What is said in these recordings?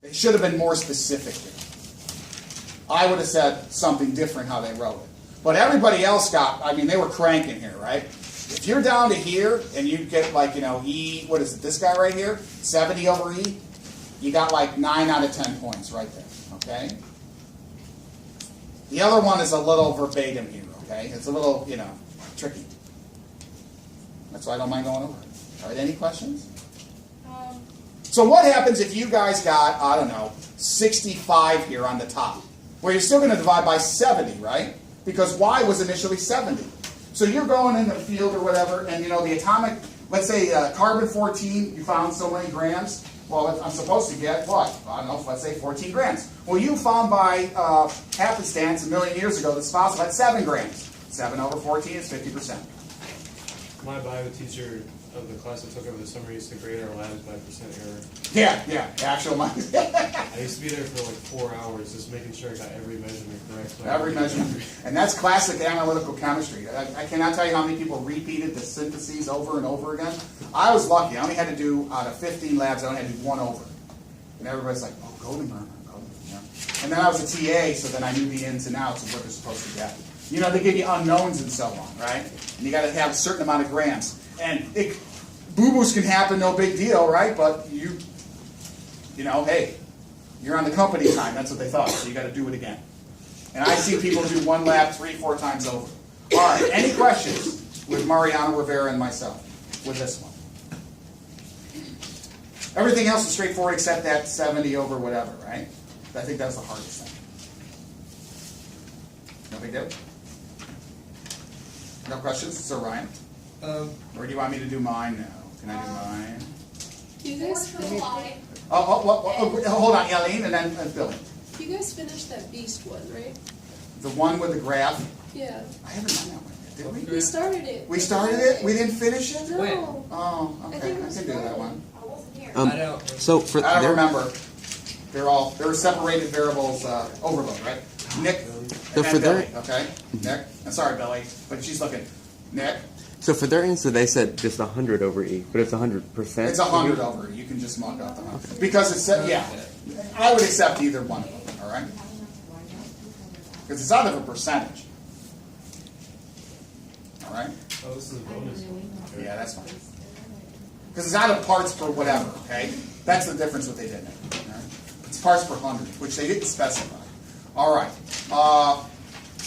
They should have been more specific here. I would have said something different how they wrote it. But everybody else got, I mean, they were cranking here, right? If you're down to here and you get like, E, what is it, this guy right here, 70 over E, you got like 9 out of 10 points right there, okay? The other one is a little verbatim here, okay? It's a little, tricky. That's why I don't mind going over it. All right, any questions? So what happens if you guys got, I don't know, 65 here on the top? Well, you're still going to divide by 70, right? Because Y was initially 70. So you're going in the field or whatever, and the atomic, let's say carbon 14, you found so many grams. Well, I'm supposed to get what? I don't know, let's say 14 grams. Well, you found by happenstance a million years ago that spouse had 7 grams. 7 over 14 is 50%. My bio teacher of the class I took over the summer used to grade our labs by percent error. Yeah, actual money. I used to be there for like 4 hours just making sure I got every measurement correct. Every measurement. And that's classic analytical chemistry. I cannot tell you how many people repeated the syntheses over and over again. I was lucky. I only had to do, out of 15 labs, I only had to do 1 over. And everybody's like, oh, go to Murmer, go to. And then I was a TA, so then I knew the ins and outs of what they're supposed to get. They give you unknowns and so on, right? And you got to have a certain amount of grams. And boo-boos can happen, no big deal, right? But hey, you're on the company time. That's what they thought. So you got to do it again. And I see people do 1 lab 3-4 times over. All right, any questions with Mariano Rivera and myself with this one? Everything else is straightforward except that 70 over whatever, right? I think that's the hardest thing. No big deal? No questions? So Ryan? Or do you want me to do mine now? Can I do mine? You guys finished, Hold on, Eileen, and then Billy. you guys finished that beast one, right? The one with the graph? Yeah. I haven't done that one yet, did we? We started it. We started it? We didn't finish it? No. Oh, I okay. think it I was can do that Friday. one. I wasn't here. I don't remember. They're separated variables overload, right? Nick and then Billy, okay? Nick? I'm sorry, Billy, but she's looking. Nick? So for their answer, they said just 100 over E, but it's 100%. It's 100 over. You can just mark out the 100. Because it's, I would accept either one of them, all right? Because it's out of a percentage. All right? Oh, this is a bonus. Okay. Yeah, that's fine. Because it's out of parts per whatever, okay? That's the difference what they did. All right? It's parts per 100, which they didn't specify. All right.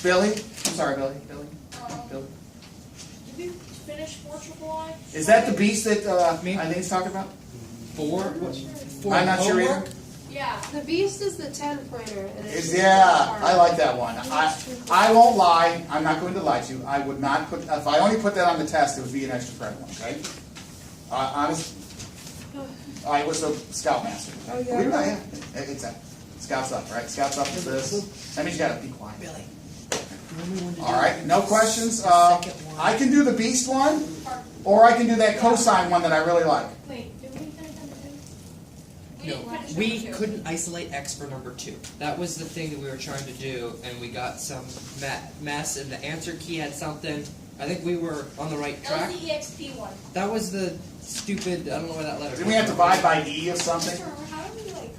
Billy? I'm sorry, Billy. Billy? Did we finish 4 triple I? Is that the beast that Eileen's talking about? 4? I'm not sure either. Yeah. The beast is the 10-pointer. I like that one. I won't lie. I'm not going to lie to you. I would not put, if I only put that on the test, it would be an extra credit one, okay? Honest, I was a scoutmaster. Oh, yeah. Believe it or not, yeah. It's that. Scouts up, right? Scouts up is this. That means you gotta be quiet. Billy. All right, no questions. I can do the beast one, or I can do that cosine one that I really like. Wait, did we finish number 2? No, we couldn't isolate X for number 2. That was the thing that we were trying to do, and we got some mess, and the answer key had something. I think we were on the right track. That was the EXP one. That was the stupid, I don't know where that letter Didn't we have to divide by E of something? How do we use it?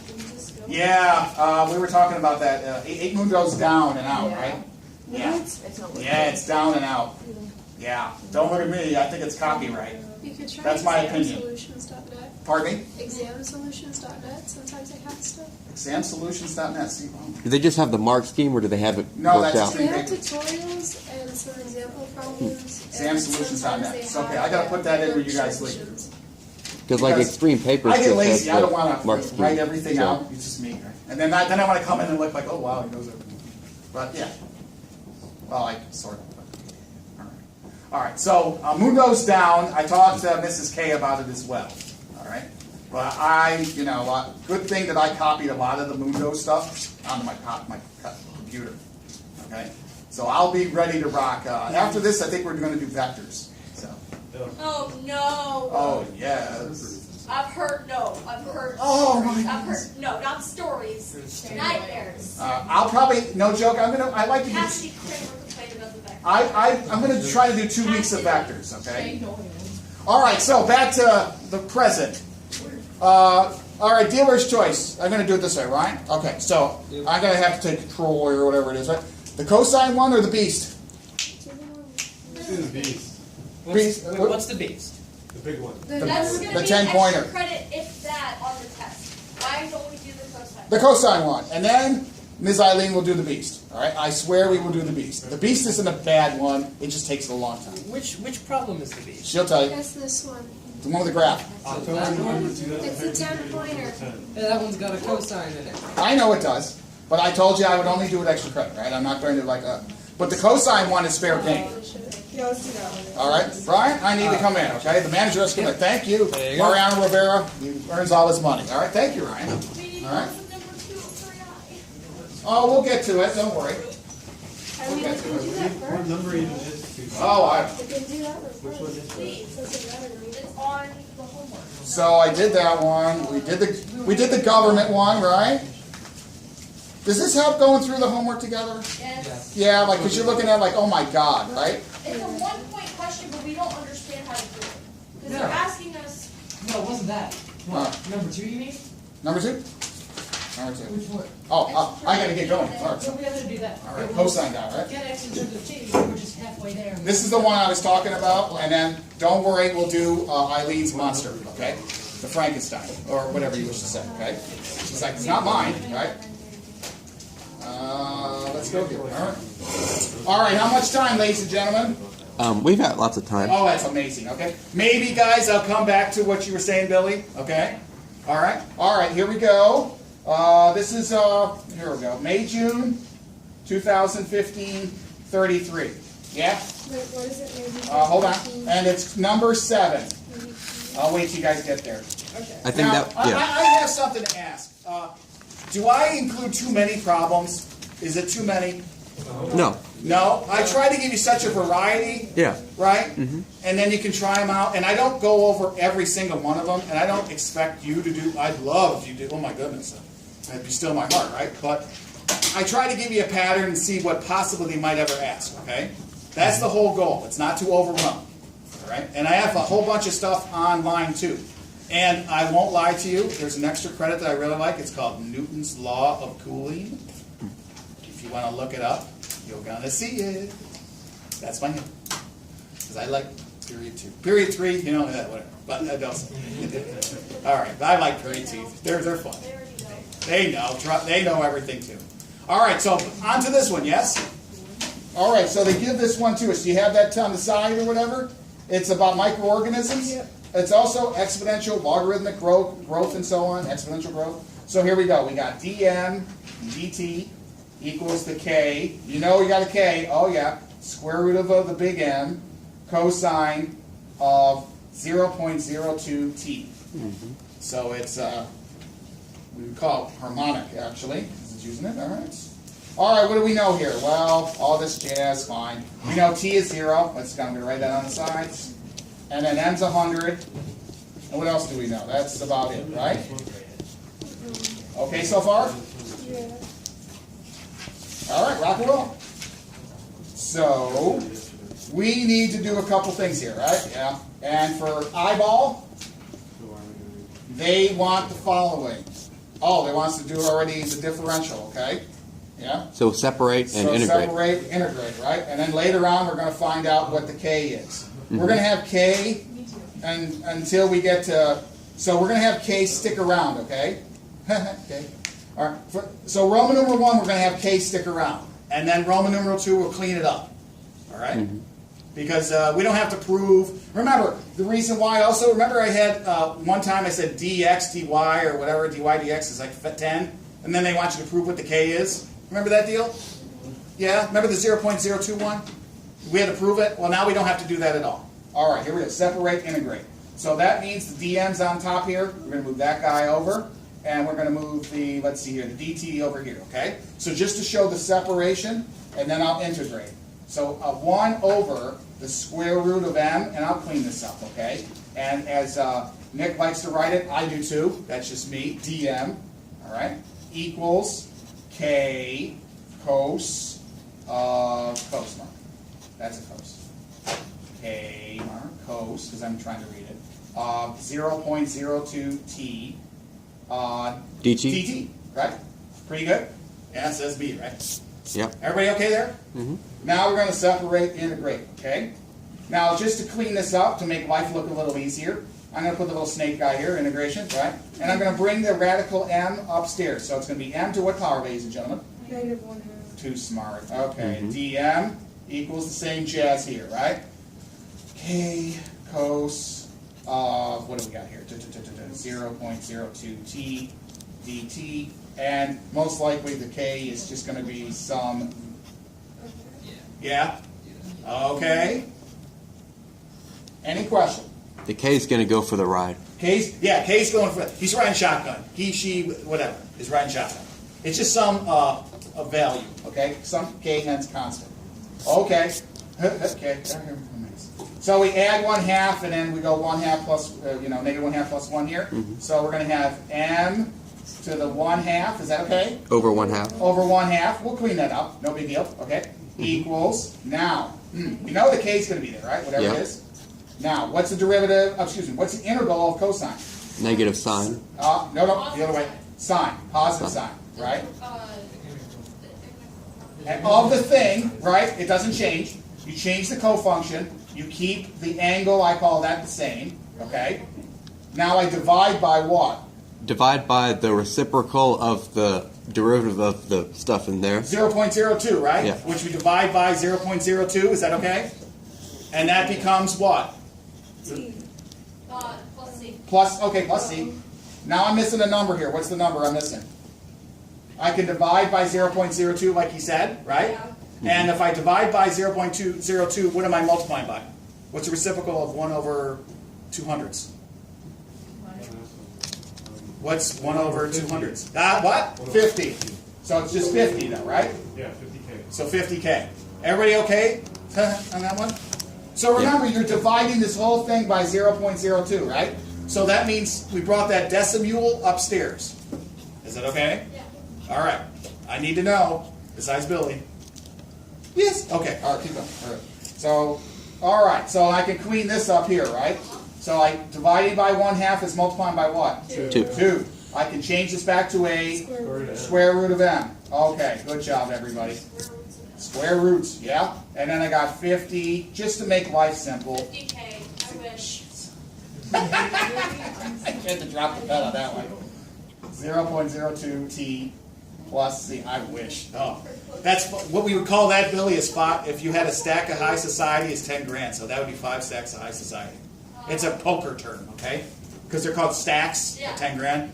Did we just go? Yeah, we were talking about that. 8 moon goes down and out, right? Yeah. Yeah, it's down and out. Yeah. Don't look at me. I think it's copyright. You could try That's my opinion. examsolutions.net. Pardon me? Examsolutions.net. Sometimes they have stuff. Examsolutions.net. See, Do they just have the mark scheme, or do they have it No, worked that's out? They have tutorials and some example problems. Examsolutions.net. It's okay. I gotta put that in when you guys leave. Because like Extreme Papers I get just lazy. has I the don't want mark to scheme. write everything So- out. It's just me. Right? And then I want to come in and look like, oh, wow, he knows everything. But, yeah. Well, I sort of. All right, so moon goes down. I talked to Mrs. K about it as well. All right, but good thing that I copied a lot of the Mundo stuff onto my computer. Okay, so I'll be ready to rock. After this, I think we're going to do vectors. So. Oh no. Oh yes. I've heard Oh, stories. my I've heard not stories. Nightmares. I'll probably no joke. I like to do. Cassie Kramer complained about the vectors. I'm going to try to do 2 weeks of vectors, okay? All right, so back to the present. All right, dealer's choice. I'm going to do it this way, Ryan. Okay, so Yep. I'm going to have to take control or whatever it is, right? The cosine one or the beast? Let's do the beast, Beast. What's the beast? the big one. That's gonna the be 10 an pointer. extra credit if that on the test. Why don't we do the cosine? The cosine one. And then Ms. Eileen will do the beast. All right, I swear we will do the beast. The beast isn't a bad one. It just takes a long time. Which problem is the beast? She'll tell you. That's this one. The one with the graph. October that one? 2013. It's the 10 pointer. Yeah, that one's got a cosine in it. I know it does, but I told you I would only do it extra credit, right? I'm not going to but the cosine one is fair game. Yeah, let's do that one. All right, Brian, I need to come in, okay? The manager is going to thank you. There you go. Mariano Rivera, he earns all his money. All right, thank you, Ryan. We need All right. also number 2 for I. Oh, we'll get to it. Don't worry. I mean, I can do that What first. number even is two? Oh, I can do that one Which one first. is Please, Doesn't matter to me. it's on the homework. so I did that one. We did the government one, right? Does this help going through the homework together? Yes. Yeah, like because you're looking at like, oh my God, right? It's a 1-point question, but we don't understand how to do it. Because they're Yeah. asking us, No, it wasn't that. What? Number 2 you mean? Number 2. Number 2. Which one? Oh, I gotta get going. All right, So we have to do that. all right. Cosine guy, right? Get X in terms of T, we're just halfway there. This is the one I was talking about, and then don't worry, we'll do Eileen's monster, okay? The Frankenstein, or whatever you wish to say, okay? She's like, it's not mine, right? Let's go here. All right. All right. How much time, ladies and gentlemen? We've got lots of time. Oh, that's amazing. Okay. Maybe, guys, I'll come back to what you were saying, Billy. Okay. All right. All right. Here we go. This is here we go. May, June, 2015, 33. Yeah. Wait, what is it? Maybe Hold on. 15, And it's number 7. maybe 15. I'll wait till you guys get there. Okay. I think Now, that, I yeah. have something to ask. Do I include too many problems? Is it too many? No. No. I try to give you such a variety, Yeah. right? And then you can try them out. And I don't go over every single one of them. And I don't expect you to do. I'd love if you did. Oh my goodness, that'd be still my heart, right? But I try to give you a pattern and see what possibly they might ever ask. Okay, that's the whole goal. It's not to overwhelm. All right. And I have a whole bunch of stuff online too. And I won't lie to you, there's an extra credit that I really like. It's called Newton's Law of Cooling. If you want to look it up, you're going to see it. That's my hint. Because I like period 2. Period 3, you know, whatever. But that doesn't. All right, I like period 2. They're fun. they already know. They know everything too. All right, so on to this one, yes? All right, so they give this one to us. Do you have that on the side or whatever? It's about microorganisms. Yep. It's also exponential, logarithmic growth and so on, exponential growth. So here we go. We got dm dt equals the k. You know we got a k. Oh, yeah. Square root of the big M cosine of 0.02t. So it's, we would call it harmonic, actually, because it's using it. All right. All right, what do we know here? Well, all this jazz, fine. We know t is 0. I'm going to write that on the sides. And then m's 100. And what else do we know? That's about it, right? Okay so far? Yeah. All right, rock and roll. So, we need to do a couple things here, right? Yeah. And for eyeball, they want the following. Oh, they want us to do already the differential, okay? Yeah? So separate and So integrate. separate, integrate, right? And then later on, we're going to find out what the k is. We're going to have k and until we get to. So we're going to have k stick around, okay? Okay. All right. So Roman numeral 1, we're going to have k stick around, and then Roman numeral 2, we'll clean it up. All right. Because we don't have to prove. Remember the reason why. Also, remember I had one time I said dx dy or whatever dy dx is like 10, and then they want you to prove what the k is. Remember that deal? Yeah. Remember the 0.021? We had to prove it. Well, now we don't have to do that at all. All right. Here we go. Separate, integrate. So that means the dm's on top here. We're going to move that guy over, and we're going to move the, let's see here, the dt over here. Okay. So just to show the separation, and then I'll integrate. So 1 over the square root of m, and I'll clean this up, okay? And as Nick likes to write it, I do too. That's just me, dm, all right, equals k cos of cos mark. That's a cos. K mark, cos, because I'm trying to read it, 0.02t DT? DT, right? Pretty good? Yeah, it says B, right? Yep. Everybody okay there? Mhm. Now we're going to separate, integrate, okay? Now, just to clean this up, to make life look a little easier, I'm going to put the little snake guy here, integration, right? And I'm going to bring the radical m upstairs. So it's going to be m to what power, ladies and gentlemen? -1/2. Too smart. Okay, dm equals the same jazz here, right? K cos of, what do we got here? 0.02 t dt. And most likely the k is just going to be some... Yeah? Okay. Any question? The K is going to go for the ride. K's going for it. He's riding shotgun. He, she, whatever is riding shotgun. It's just some a value, okay? Some K hence constant. Okay. Okay. So we add 1/2, and then we go 1/2 plus, -1/2 plus 1 here. So we're going to have m to the 1/2. Is that okay? Over 1/2. Over 1/2. We'll clean that up. No big deal. Okay. Equals now. You know the K is going to be there, right? Whatever Yeah. it is. Now, what's the derivative? What's the integral of cosine? Negative sign. No, the other way. Sine, positive sign, right? And of the thing, right? It doesn't change. You change the cofunction. You keep the angle. I call that the same. Okay. Now I divide by what? Divide by the reciprocal of the derivative of the stuff in there. 0.02, right? Yeah. Which we divide by 0.02. Is that okay? And that becomes what? Plus C. Plus C. Now I'm missing a number here. What's the number I'm missing? I can divide by 0.02 like he said, right? Yeah. And if I divide by 0.202, what am I multiplying by? What's the reciprocal of 1 over 200ths? What's 1 over 200ths? What? 50. So it's just 50 though, right? Yeah, 50K. So 50K. Everybody okay on that one? So remember, you're dividing this whole thing by 0.02, right? So that means we brought that decimule upstairs. Is that okay? Yeah. All right. I need to know, besides Billy. Yes. Okay. All right, keep going. All right. So, all right. So I can clean this up here, right? So I dividing by 1/2 is multiplying by what? 2. 2. I can change this back to a square root of m. Okay. Good job, everybody. Square roots, yeah. And then I got 50, just to make life simple. 50K. I wish. I had to drop the pen on that one. 0.02 t plus c. I wish. Oh, that's what we would call that, Billy. A spot. If you had a stack of high society, is 10 grand. So that would be 5 stacks of high society. It's a poker term, okay? Because they're called stacks. Yeah. 10 grand.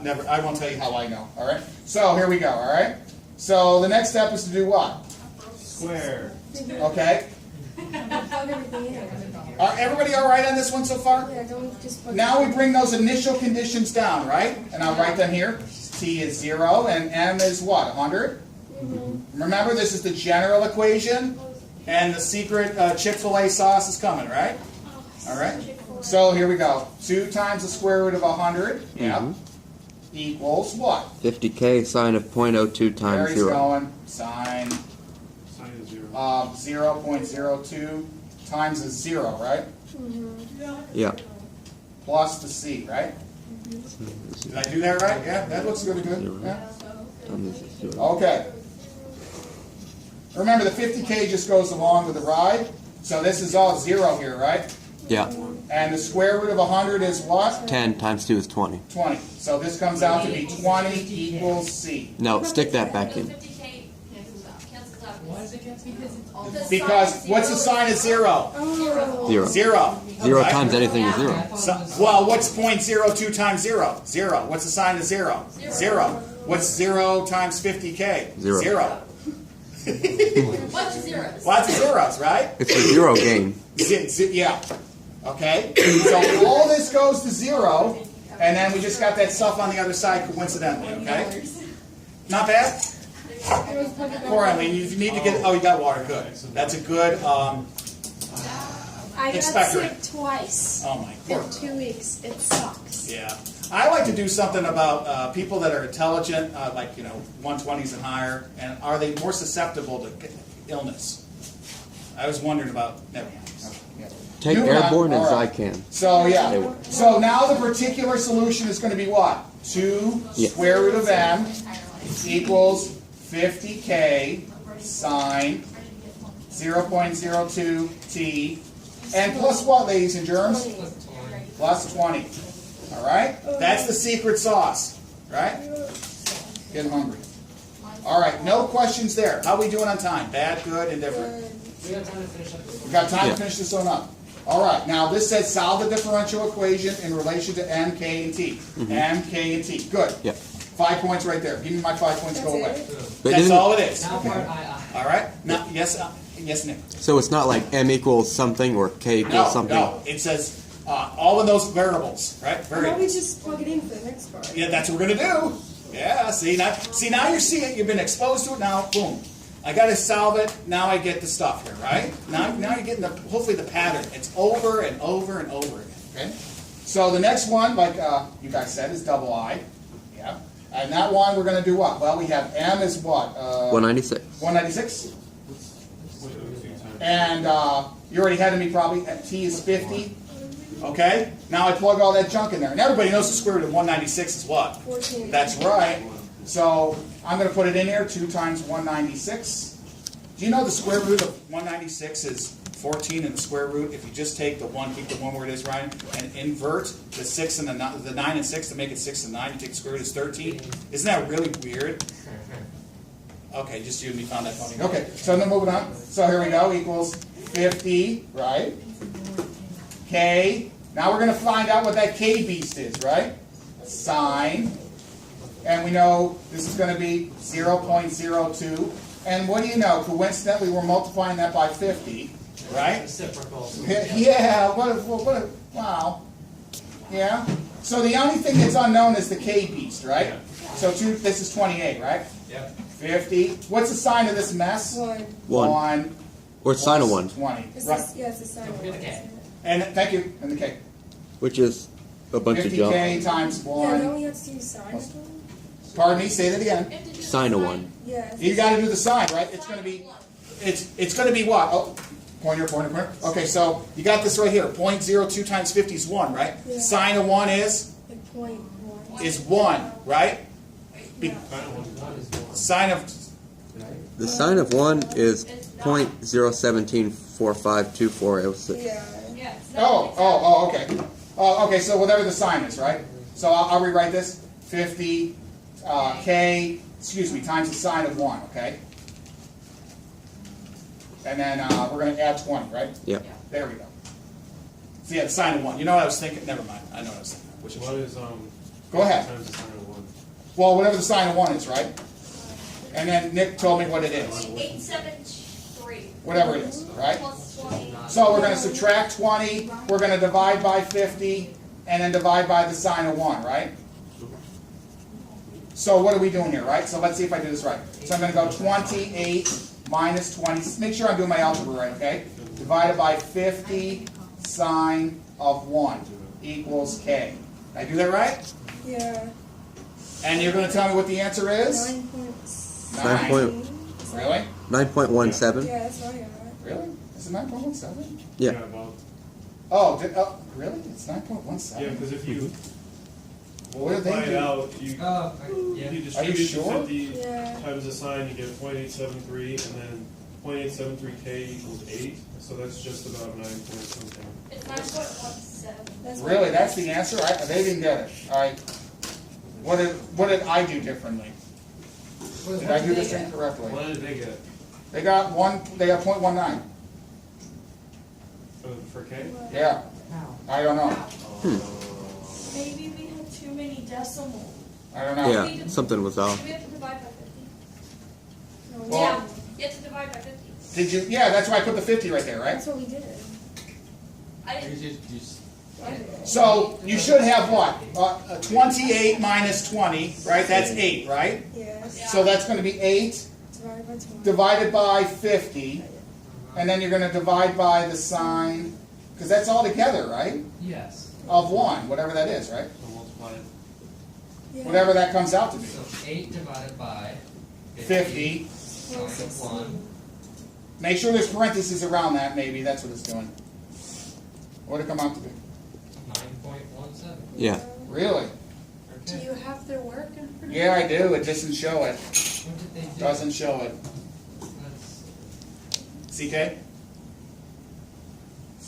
Never. I won't tell you how I know. All right. So here we go. All right. So the next step is to do what? Square. Okay. Plug everything in. Are everybody all right on this one so far? Yeah, don't just plug Now we bring those initial conditions down, right? And I'll write them here. T is 0 and M is what? 100? Remember, this is the general equation, and the secret Chick-fil-A sauce is coming, right? All right. So here we go. 2 times the square root of 100, yeah, equals what? 50K sine of 0.02 times There he's 0. going. Sine Sign is 0. of 0.02 times is 0, right? Yeah. Plus the C, right? Did I do that right? Yeah, that looks really good. Yeah. Times 0. Okay. Remember, the 50K just goes along with the ride. So this is all 0 here, right? Yeah. And the square root of 100 is what? 10 times 2 is 20. 20. So this comes out to be 20 equals C. No, stick that back The in. 50K cancels out. Why is it cancelled? Because it's all. Because what's the sign of 0? 0. 0. 0 Right? times anything is 0. So, well, what's 0.02 times 0? 0. What's the sign of 0? 0. What's 0 times 50K? 0. 0. Bunch of zeros. Lots of zeros, right? It's a 0 game. Yeah. Okay? So all this goes to 0, and then we just got that stuff on the other side coincidentally, okay? Not bad? Poor Eileen, you need to get, oh, you got water, good. That's a good, I got expectorant. sick twice Oh my, poor in 2 weeks. It sucks. Yeah. I like to do something about people that are intelligent, like, 120s and higher, and are they more susceptible to illness? I was wondering about, never mind. Okay, yeah. Take New airborne and all right. Zycan. So, yeah. So now the particular solution is going to be what? 2 Yeah. square root of m equals 50k sine 0.02 t, and plus what, ladies and germs? Plus 20. All right? That's the secret sauce, right? Getting hungry. All right, no questions there. How are we doing on time? Bad, good, indifferent? We got time to finish up this We one. got time Yeah. to finish this one up. All right, now this says solve the differential equation in relation to m, k, and t. M, k, and t. Good. Yep. 5 points right there. Give me my 5 points, go That's away. it? But That's isn't- all it is. Now part I. All right? Now, yes, yes, Nick. So it's not like m equals something or k equals No, something. no. It says all of those variables, right? Why don't we Variables. just plug it in for the next part? Yeah, that's what we're gonna do. Yeah, see now you see it. You've been exposed to it. Now, boom. I got to solve it. Now I get the stuff here, right? Now you're getting hopefully the pattern. It's over and over and over again. Okay. So the next one, like you guys said, is double I. Yeah. And that one we're gonna do what? Well, we have m is what? 196. 196. And you already had me probably. T is 50. Okay. Now I plug all that junk in there, and everybody knows the square root of 196 is what? 14. That's right. So I'm going to put it in here. 2 times 196. Do you know the square root of 196 is 14 in the square root? If you just take the 1, keep the 1 where it is, Ryan, and invert the 6 and the 9 and 6 to make it 6 and 9, you take the square root is 13. Isn't that really weird? Okay, just you and me found that funny. Okay, so then moving on. So here we go. Equals 50, right? K. Now we're going to find out what that K beast is, right? Sine. And we know this is going to be 0.02. And what do you know? Coincidentally, we're multiplying that by 50, right? Reciprocal. Yeah, wow. Yeah. So the only thing that's unknown is the K beast, right? Yeah. So this is 28, right? Yep. 50. What's the sign of this mess? 1. 1. Or sine of plus 1, 20. It's Right. yeah, it's a sign of forget one, the K. isn't it? And thank you. And the K. which is a bunch of junk. 50K times Yeah, don't 1. we have to do sign of one? Pardon me, say that again. Sine of 1. Yeah. You got to do the sign, right? It's going to be, it's going to be what? Oh, pointer, pointer, pointer. Okay, so you got this right here. 0.02 times 50 is 1, right? Yeah. Sine of 1 is Like 0.1. is 1, right? Be- Yeah. Sine of The sine of 1 is 0.017452406. Yeah. okay. Okay, so whatever the sign is, right? So I'll rewrite this. 50 K, excuse me, times the sine of 1, okay? And then we're going to add 20, right? Yep. There we go. So yeah, the sine of 1. You know what I was thinking? Never mind. I know what I was thinking. Which is, What is go ahead. times the sine of 1? Well, whatever the sine of 1 is, right? And then Nick told me what it is. 873. Whatever it is, right? Plus 20. So we're going to subtract 20, we're going to divide by 50, and then divide by the sine of 1, right? So what are we doing here, right? So let's see if I do this right. So I'm going to go 28 minus 20. Make sure I'm doing my algebra right, okay? Divided by 50 sine of 1 equals K. Did I do that right? Yeah. And you're going to tell me what the answer is? 9.7. 9. Really? 9.17. Yeah, that's what I got. Really? Is it 9.17? Yeah. Well, Oh, really? It's 9.17? yeah, because if you Well, what did multiply they it do? out, you Yeah. Are you distribute sure? the 50 Yeah. times the sign, you get 0.873, and then 0.873k equals 8, so that's just about 9 point something. It's 9.17. That's Really? That's the answer? They didn't get it. All right. What did I do differently? Did I do this incorrectly? What did they get They got 0.19. for k? Yeah. I don't know. Maybe we had too many decimals. I don't know. Yeah, something was off. Do we have to divide by 50? No, Well- Yeah, you have to divide by 50. Did you? Yeah, that's why I put the 50 right there, right? That's what we did. I didn't. I did it. So you should have what? 28 minus 20, right? That's 8, right? Yeah. So that's going to be 8 Divided by 20. divided by 50, and then you're going to divide by the sine, because that's all together, right? Yes. Of 1, whatever that is, right? So multiply it. Yeah. Whatever that comes out to be. So 8 divided by 50. Well, times 1. Make sure there's parentheses around that, maybe. That's what it's doing. What would it come out to be? 9.17. Yeah. Really? Do you have their work in front of you? Yeah, I do. It doesn't show it. What did they do? Doesn't show it. That's- CK?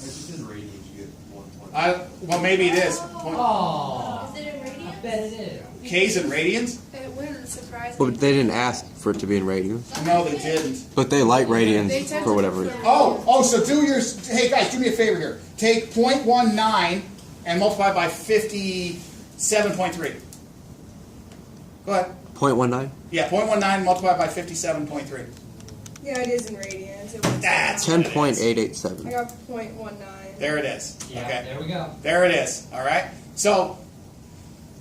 If you did radians, you get 120. Well, maybe it is. Oh, Is it in I radians? bet it is. K's and radians? It wouldn't surprise me. But they didn't ask for it to be in radians. No, they didn't. But they like They radians tend for to whatever. prefer- Oh, so do your, hey guys, do me a favor here. Take 0.19 and multiply by 57.3. Go ahead. 0.19? Yeah, 0.19 multiplied by 57.3. Yeah, it is in radians. It was That's 10.887. I got 0.19. There it is. yeah, Okay. there we go. There it is. All right. So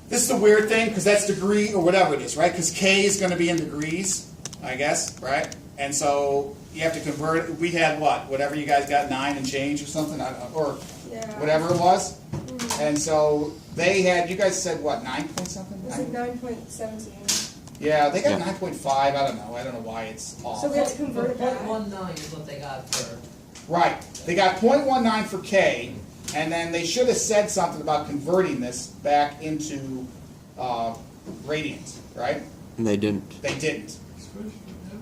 this is a weird thing because that's degree or whatever it is, right? Because K is going to be in degrees, I guess, right? And so you have to convert it. We had what? Whatever you guys got, 9 and change or something, or Yeah. whatever it was. And so they had. You guys said what? 9 point something? It was like 9.17. Yeah, they got Yeah. 9.5. I don't know why it's off. So we have to convert it back. 0.19 is what they got for. Right. They got 0.19 for K, and then they should have said something about converting this back into radians, right? And they didn't. They didn't.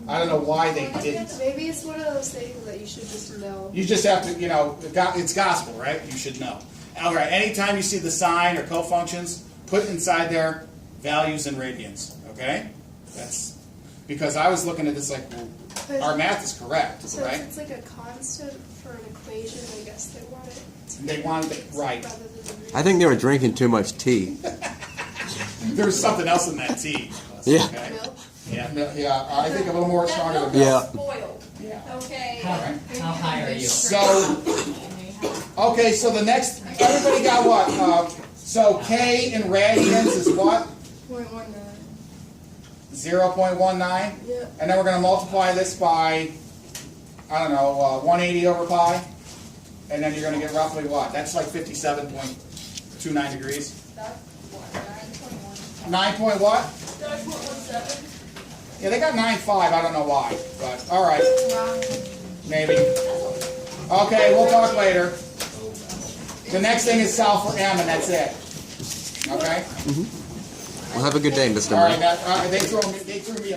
I don't know why they didn't. Maybe it's one of those things that you should just know. You just have to, it's gospel, right? You should know. All right, anytime you see the sign or cofunctions, put inside there values in radians, okay? That's because I was looking at this like, well, our math is correct, So right? if it's like a constant for an equation, I guess they want it to They wanted it right. rather than I think they were drinking too much tea. There's something else in that tea. Yeah. Okay? milk. Yeah, I think a little more That stronger milk than is Yeah. spoiled. Yeah. Okay. How high are you? So, okay, so the next, everybody got what? So K in radians is what? 0.19. 0.19? Yeah. And then we're going to multiply this by, I don't know, 180 over pi. And then you're going to get roughly what? That's like 57.29 degrees. That's what, 9.1. 9 point what? 9.17. Yeah, they got 9.5. I don't know why. But, all right. Maybe. Okay, we'll talk later. The next thing is solve for M, and that's it. Okay? Well, have a good day, Mr. All right, Murray. they threw me